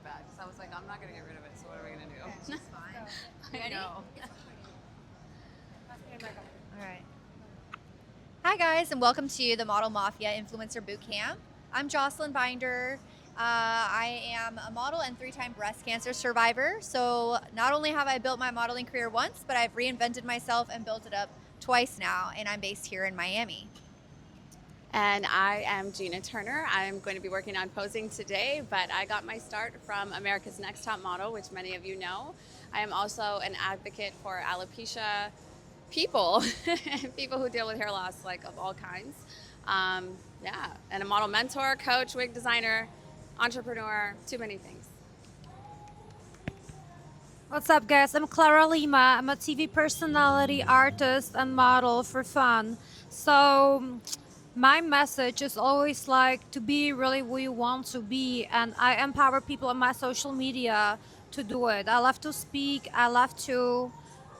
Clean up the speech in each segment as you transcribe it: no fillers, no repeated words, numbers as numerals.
bad. So I was like, I'm not going to get rid of it. So what are we going to do? Okay, it's fine. I know. All right. Hi guys, and welcome to the Model Mafia Influencer Bootcamp. I'm Jocelyn Binder. I am a model and 3-time breast cancer survivor. So not only have I built my modeling career once, but I've reinvented myself and built it up twice now, and I'm based here in Miami. And I am Jeana Turner. I'm going to be working on posing today, but I got my start from America's Next Top Model, which many of you know. I am also an advocate for alopecia people, people who deal with hair loss, like of all kinds. Yeah, and a model mentor, coach, wig designer, entrepreneur, too many things. What's up, guys? I'm Klara Lima. I'm a TV personality, artist, and model for fun. So, my message is always like to be really who you want to be, and I empower people on my social media to do it. I love to speak, I love to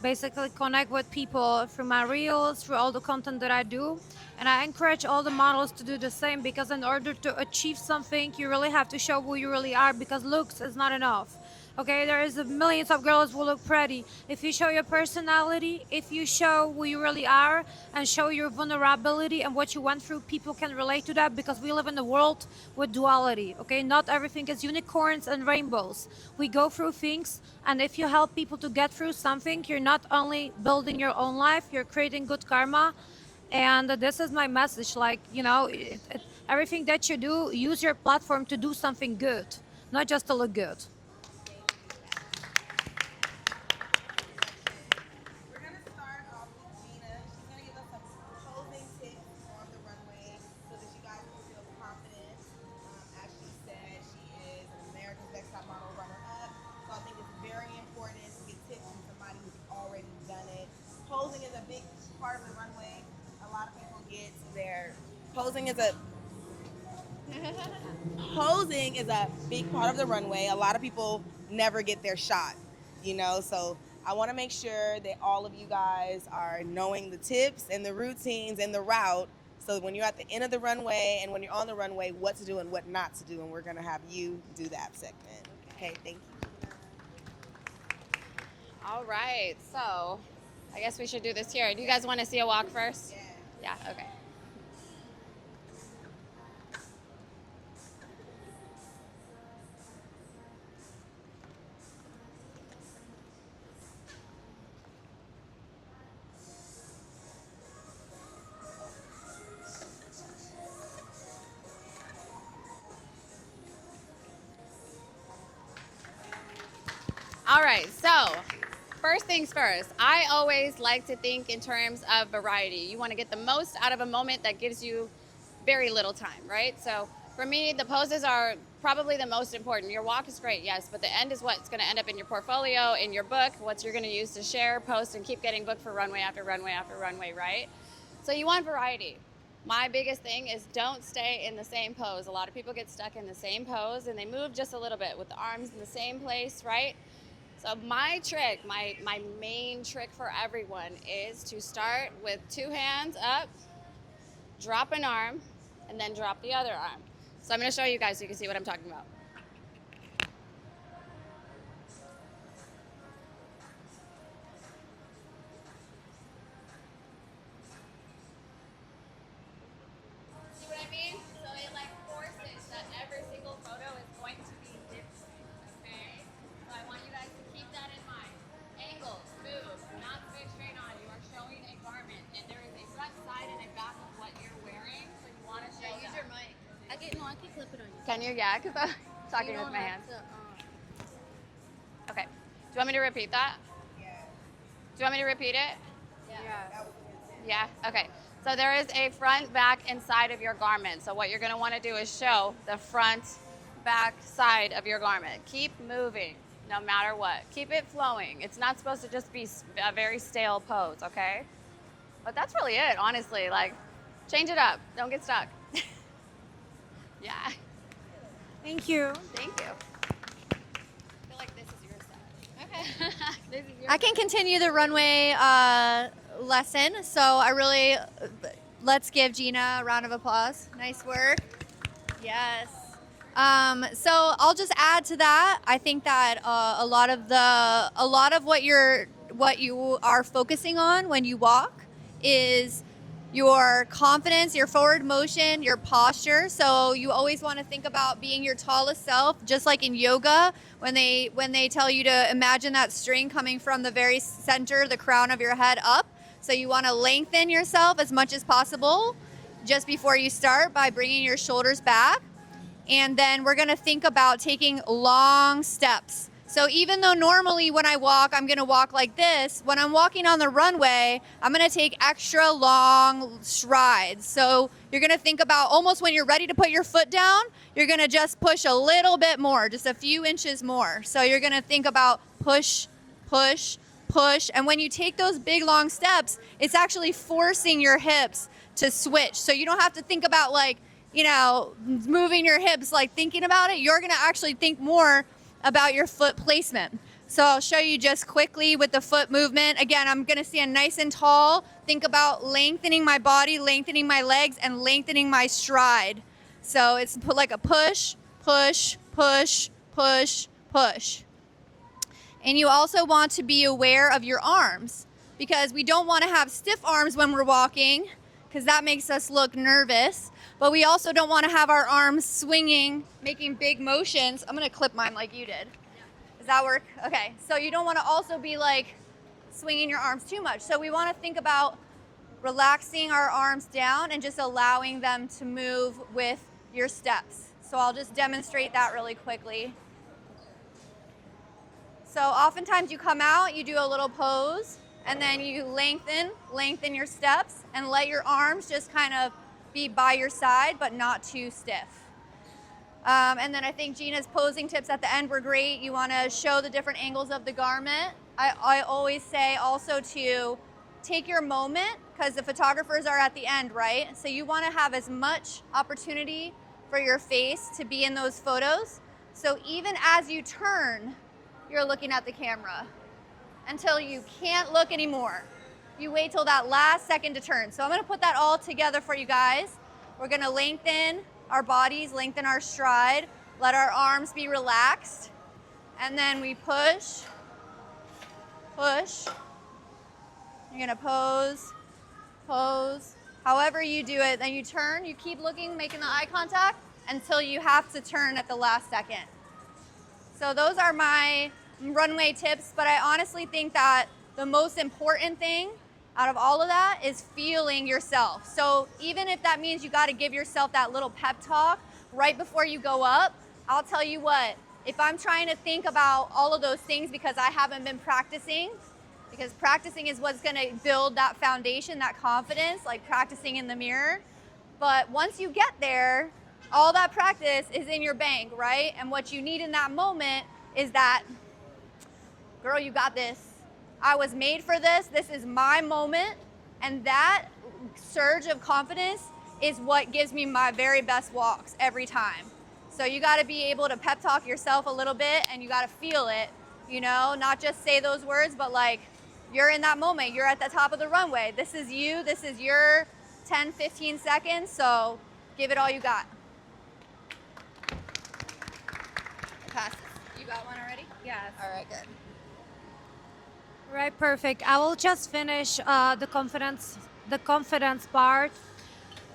basically connect with people through my reels, through all the content that I do. And I encourage all the models to do the same because in order to achieve something, you really have to show who you really are because looks is not enough. Okay, there is millions of girls who look pretty. If you show your personality, if you show who you really are and show your vulnerability and what you went through, people can relate to that because we live in a world with duality. Okay, not everything is unicorns and rainbows. We go through things, and if you help people to get through something, you're not only building your own life, you're creating good karma. And this is my message, like, everything that you do, use your platform to do something good, not just to look good. We're gonna start off with Jeana. She's gonna give us some posing tips on the runway so that you guys can feel confident. As she said, she is an America's Next Top Model runner-up. So I think it's very important to get tips from somebody who's already done it. Posing is a big part of the runway. A lot of people get their posing is a posing is a big part of the runway. A lot of people never get their shot, so I want to make sure that all of you guys are knowing the tips and the routines and the route, so when you're at the end of the runway and when you're on the runway, what to do and what not to do, and we're going to have you do that segment. Okay, thank you. All right, so I guess we should do this here. Do you guys want to see a walk first? Yeah. Yeah, okay. All right, so first things first, I always like to think in terms of variety. You want to get the most out of a moment that gives you very little time, right? So for me, the poses are probably the most important. Your walk is great, yes, but the end is what's going to end up in your portfolio, in your book, what you're going to use to share, post, and keep getting booked for runway after runway after runway, right? So you want variety. My biggest thing is don't stay in the same pose. A lot of people get stuck in the same pose and they move just a little bit with the arms in the same place, right? So my trick, my main trick for everyone is to start with 2 hands up, drop an arm, and then drop the other arm. So I'm going to show you guys so you can see what I'm talking about. See what I mean? So it like forces that every single photo is going to be different, okay? So I want you guys to keep that in mind. Angles, move, not stay straight on. You are showing a garment, and there is a front, side, and a back of what you're wearing, so you want to show that. Use your mic. I can clip it on you. Can you? Yeah, because I'm talking with my hands. Okay. Do you want me to repeat that? Yeah. Do you want me to repeat it? Yeah. Yeah? Okay. So there is a front, back, and side of your garment. So what you're going to want to do is show the front, back, side of your garment. Keep moving no matter what. Keep it flowing. It's not supposed to just be a very stale pose, okay? But that's really it, honestly. Like, change it up. Don't get stuck. Yeah. Thank you. Thank you. I feel like this is your set. Okay. This is your I can set. continue the runway lesson. So let's give Jeana a round of applause. Nice work. Yes. So I'll just add to that. I think that a lot of what you are focusing on when you walk is your confidence, your forward motion, your posture. So you always want to think about being your tallest self, just like in yoga when they tell you to imagine that string coming from the very center, the crown of your head up. So you want to lengthen yourself as much as possible just before you start by bringing your shoulders back. And then we're gonna think about taking long steps. So even though normally when I walk, I'm gonna walk like this, when I'm walking on the runway, I'm gonna take extra long strides. So you're gonna think about almost when you're ready to put your foot down, you're gonna just push a little bit more, just a few inches more. So you're gonna think about push, push, push. And when you take those big long steps, it's actually forcing your hips to switch. So you don't have to think about like, moving your hips, like thinking about it. You're gonna actually think more about your foot placement. So I'll show you just quickly with the foot movement. Again, I'm gonna stand nice and tall. Think about lengthening my body, lengthening my legs, and lengthening my stride. So it's like a push, push, push, push, push. And you also want to be aware of your arms because we don't want to have stiff arms when we're walking because that makes us look nervous. But we also don't want to have our arms swinging, making big motions. I'm going to clip mine like you did. Does that work? Okay. So you don't want to also be like swinging your arms too much. So we want to think about relaxing our arms down and just allowing them to move with your steps. So I'll just demonstrate that really quickly. So oftentimes you come out, you do a little pose, and then you lengthen your steps and let your arms just kind of be by your side, but not too stiff. And then I think Jeana's posing tips at the end were great. You want to show the different angles of the garment. I always say also to take your moment because the photographers are at the end, right? So you want to have as much opportunity for your face to be in those photos. So even as you turn, you're looking at the camera until you can't look anymore. You wait till that last second to turn. So I'm gonna put that all together for you guys. We're gonna lengthen our bodies, lengthen our stride, let our arms be relaxed, and then we push, push. You're gonna pose, pose. However you do it, then you turn, you keep looking, making the eye contact until you have to turn at the last second. So those are my runway tips, but I honestly think that the most important thing out of all of that is feeling yourself. So even if that means you got to give yourself that little pep talk right before you go up, I'll tell you what, if I'm trying to think about all of those things because I haven't been practicing, because practicing is what's going to build that foundation, that confidence, like practicing in the mirror. But once you get there, all that practice is in your bank, right? And what you need in that moment is that, girl, you got this. I was made for this. This is my moment. And that surge of confidence is what gives me my very best walks every time. So you got to be able to pep talk yourself a little bit and you got to feel it, not just say those words, but like you're in that moment. You're at the top of the runway. This is you. This is your 10, 15 seconds. So give it all you got. Pass this. You got one already? Yes. All right, good. Right, perfect. I will just finish the confidence part.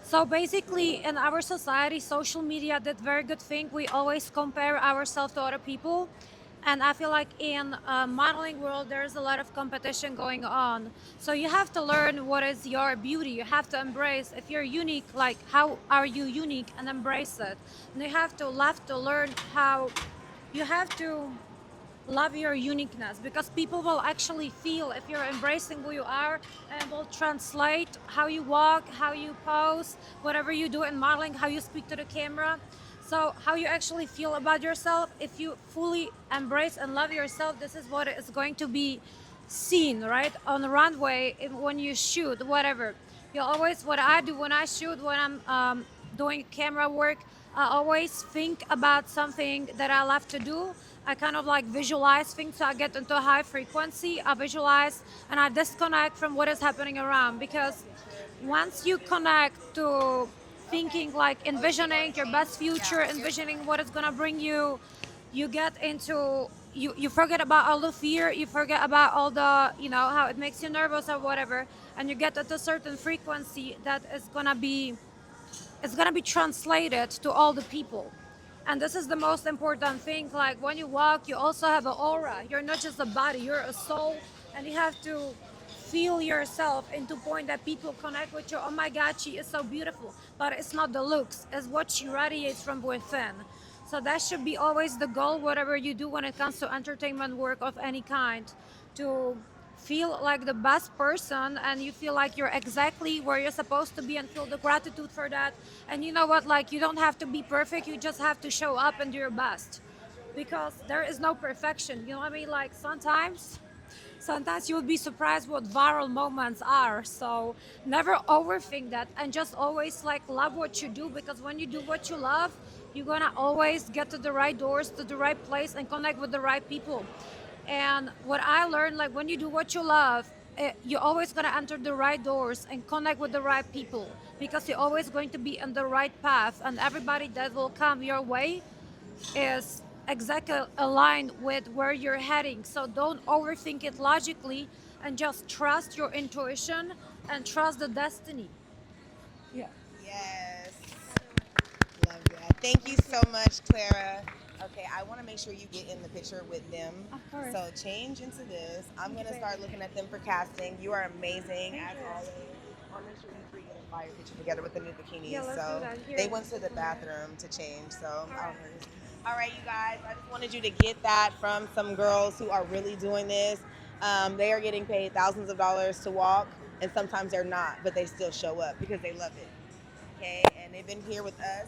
So basically, in our society, social media did very good thing. We always compare ourselves to other people, and I feel like in modeling world, there's a lot of competition going on. So you have to learn what is your beauty. You have to embrace if you're unique, like how are you unique, and embrace it. And you have to learn how you have to love your uniqueness because people will actually feel if you're embracing who you are and will translate how you walk, how you pose, whatever you do in modeling, how you speak to the camera. So how you actually feel about yourself, if you fully embrace and love yourself, this is what is going to be seen, right? On the runway, when you shoot, whatever. You always, what I do when I shoot, when I'm doing camera work, I always think about something that I love to do. I kind of like visualize things, so I get into a high frequency, I visualize, and I disconnect from what is happening around. Because once you connect to thinking, like envisioning your best future, Yeah. envisioning what it's gonna bring you. You get into you forget about all the fear, you forget about all the how it makes you nervous or whatever, and you get at a certain frequency that is gonna be it's going to be translated to all the people. And this is the most important thing. Like when you walk, you also have an aura. You're not just a body, you're a soul, and you have to feel yourself into point that people connect with you. Oh my God, she is so beautiful. But it's not the looks, it's what she radiates from within. So that should be always the goal, whatever you do when it comes to entertainment work of any kind, to feel like the best person and you feel like you're exactly where you're supposed to be and feel the gratitude for that. And you know what, like you don't have to be perfect, you just have to show up and do your best, because there is no perfection, you know what I mean? Like sometimes you will be surprised what viral moments are. So never overthink that and just always like love what you do, because when you do what you love, you're gonna always get to the right doors, to the right place, and connect with the right people. And what I learned, like when you do what you love, you're always going to enter the right doors and connect with the right people, because you're always going to be in the right path, and everybody that will come your way is exactly aligned with where you're heading. So don't overthink it logically, and just trust your intuition and trust the destiny. Yeah. Yes. Love that. Thank you so much, Klara. Okay, I want to make sure you get in the picture with them. Of course. So change into this. I'm Thank going you, to start baby. looking at them for casting. You are amazing Thank as you. always. I'll make sure you three get a fire picture together with the new bikinis. Yeah, let's do So that. Here. they went to the bathroom to change. So All right. all right, you guys. I just wanted you to get that from some girls who are really doing this. They are getting paid thousands of dollars to walk, and sometimes they're not, but they still show up because they love it. Okay, and they've been here with us